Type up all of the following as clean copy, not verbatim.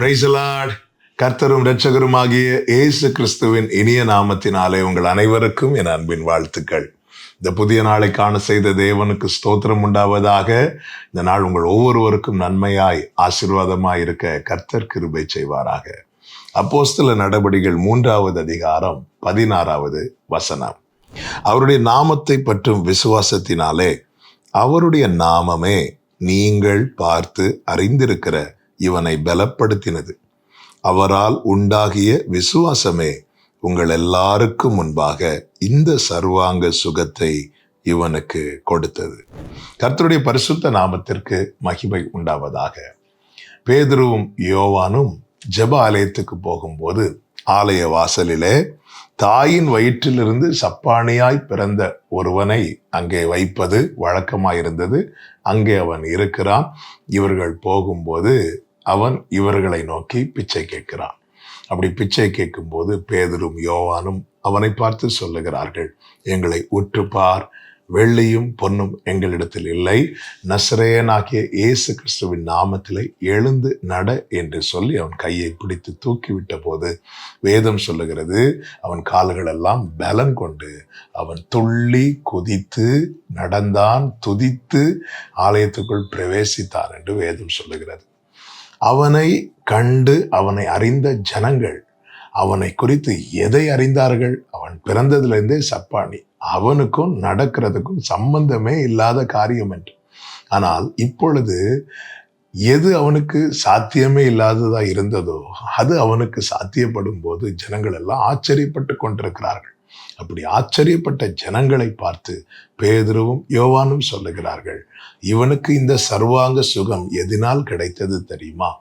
Praise the Lord. கர்த்தரும் இரட்சகருமாகிய இயேசு கிறிஸ்துவின் இனிய நாமத்தினாலே உங்கள் அனைவருக்கும் என் அன்பின் வாழ்த்துக்கள். இந்த புதிய நாளை காண செய்த தேவனுக்கு ஸ்தோத்திரம் உண்டாவதாக. இந்த நாள் உங்கள் ஒவ்வொருவருக்கும் நன்மையாய் ஆசீர்வாதமாய் இருக்க கர்த்தர் கிருபை செய்வாராக. அப்போஸ்தல நடபடிகள் 3வது அதிகாரம் 16வது வசனம். அவருடைய நாமத்தை பற்றும் விசுவாசத்தினாலே அவருடைய நாமமே நீங்கள் பார்த்து அறிந்திருக்கிற இவனை பலப்படுத்தினது. அவரால் உண்டாகிய விசுவாசமே உங்கள் எல்லாருக்கும் முன்பாக இந்த சர்வாங்க சுகத்தை இவனுக்கு கொடுத்தது. கர்த்தருடைய பரிசுத்த நாமத்திற்கு மகிமை உண்டாவதாக. பேதுருவும் யோவானும் ஜெப ஆலயத்துக்கு போகும்போது ஆலய வாசலிலே தாயின் வயிற்றிலிருந்து சப்பானியாய் பிறந்த ஒருவனை அங்கே வைப்பது வழக்கமாயிருந்தது. அங்கே அவன் இருக்கிறான். இவர்கள் போகும்போது அவன் இவர்களை நோக்கி பிச்சை கேட்கிறான். அப்படி பிச்சை கேட்கும்போது பேதுரும் யோவானும் அவனை பார்த்து சொல்லுகிறார்கள், எங்களை உற்று பார், வெள்ளியும் பொன்னும் எங்களிடத்தில் இல்லை, நசரேயனாகிய இயேசு கிறிஸ்துவின் நாமத்திலே எழுந்து நட என்று சொல்லி அவன் கையை பிடித்து தூக்கிவிட்ட போது வேதம் சொல்லுகிறது, அவன் கால்களெல்லாம் பலன் கொண்டு அவன் துள்ளி குதித்து நடந்தான், துதித்து ஆலயத்துக்குள் பிரவேசித்தான் என்று வேதம் சொல்லுகிறது. அவனை கண்டு அவனை அறிந்த ஜனங்கள் அவனை குறித்து எதை அறிந்தார்கள்? அவன் பிறந்ததிலிருந்தே சப்பானி, அவனுக்கும் நடக்கிறதுக்கும் சம்பந்தமே இல்லாத காரியம் என்று. ஆனால் இப்பொழுது எது அவனுக்கு சாத்தியமே இல்லாததா இருந்ததோ அது அவனுக்கு சாத்தியப்படும் போது ஜனங்கள் எல்லாம் ஆச்சரியப்பட்டு கொண்டிருக்கிறார்கள். அப்படி ஆச்சரியப்பட்ட ஜனங்களை பார்த்து பேதுருவும் யோவானும் சொல்லுகிறார்கள், இவனுக்கு இந்த சர்வாங்க சுகம் எதனால் கிடைத்தது தெரியுமா?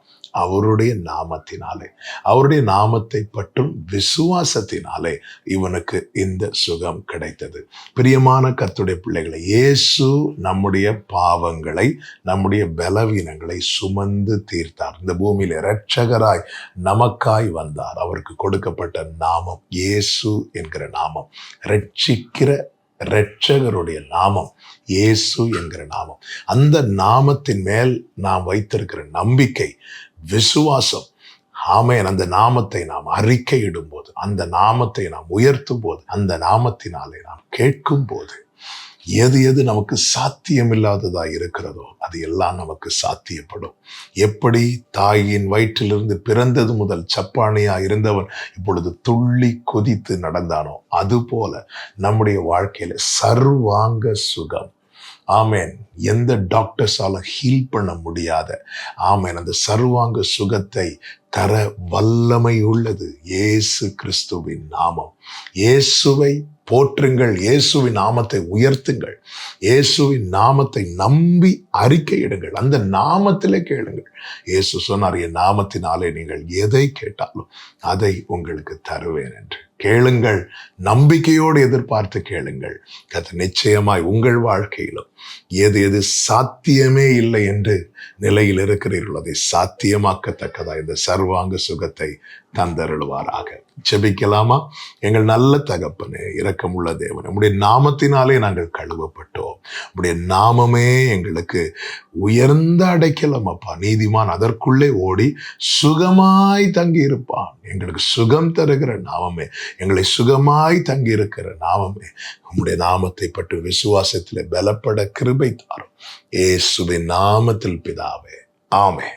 அவருடைய நாமத்தினாலே, அவருடைய நாமத்தை பற்றும் விசுவாசத்தினாலே இவனுக்கு இந்த சுகம் கிடைத்தது. பிரியமான கர்த்தருடைய பிள்ளைகளை, இயேசு நம்முடைய பாவங்களை, நம்முடைய பலவீனங்களை சுமந்து தீர்த்தார். இந்த பூமியில இரட்சகராய் நமக்காய் வந்தார். அவருக்கு கொடுக்கப்பட்ட நாமம் இயேசு என்கிற நாமம். இரட்சிக்கிற இரட்சகருடைய நாமம் இயேசு என்கிற நாமம். அந்த நாமத்தின் மேல் நாம் வைத்திருக்கிற நம்பிக்கை, விசுவாசம், ஆமென். அந்த நாமத்தை நாம் அறிக்கையிடும் போது, அந்த நாமத்தை நாம் உயர்த்தும் போது, அந்த நாமத்தினாலே நாம் கேட்கும் போது எது எது நமக்கு சாத்தியமில்லாததா இருக்கிறதோ அது எல்லாம் நமக்கு சாத்தியப்படும். எப்படி தாயின் வயிற்றிலிருந்து பிறந்தது முதல் சப்பானியா இருந்தவன் இப்பொழுது துள்ளி குதித்து நடந்தானோ, அதுபோல நம்முடைய வாழ்க்கையில சர்வாங்க சுகம், ஆமேன், எந்த டாக்டர்ஸால ஹீல் பண்ண முடியாத, ஆமேன், அந்த சர்வாங்க சுகத்தை தர வல்லமை உள்ளது இயேசு கிறிஸ்துவின் நாமம். இயேசுவை போற்றுங்கள், இயேசுவின் நாமத்தை உயர்த்துங்கள், இயேசுவின் நாமத்தை நம்பி அறிக்கையிடுங்கள், அந்த நாமத்திலே கேளுங்கள். இயேசு சொன்னார், என் நாமத்தினாலே நீங்கள் எதை கேட்டாலும் அதை உங்களுக்கு தருவேன் என்று. கேளுங்கள், நம்பிக்கையோடு எதிர்பார்த்து கேளுங்கள். அது நிச்சயமாய் உங்கள் வாழ்க்கையிலும் எது எது சாத்தியமே இல்லை என்று நிலையில் இருக்கிறீர்கள் அதை சாத்தியமாக்கத்தக்கதா இந்த சர்வாங்க சுகத்தை தந்தருள்வாராக. ஜெபிக்கலாமா? எங்கள் நல்ல தகப்பனே, இரக்கமுள்ள தேவனே, உம்முடைய நாமத்தினாலே நாங்கள் கழுவப்பட்டோம். உம்முடைய நாமமே எங்களுக்கு உயர்ந்த அடைக்கலம் அப்பா. நீதிமான் அதற்குள்ளே ஓடி சுகமாய் தங்கி இருப்பான். எங்களுக்கு சுகம் தருகிற நாமமே, எங்களை சுகமாய் தங்கி இருக்கிற நாமமே, உம்முடைய நாமத்தை பற்றி விசுவாசத்திலே பலப்பட கிருபை தாரும். இயேசுவின் நாமத்தில் பிதாவே, ஆமென்.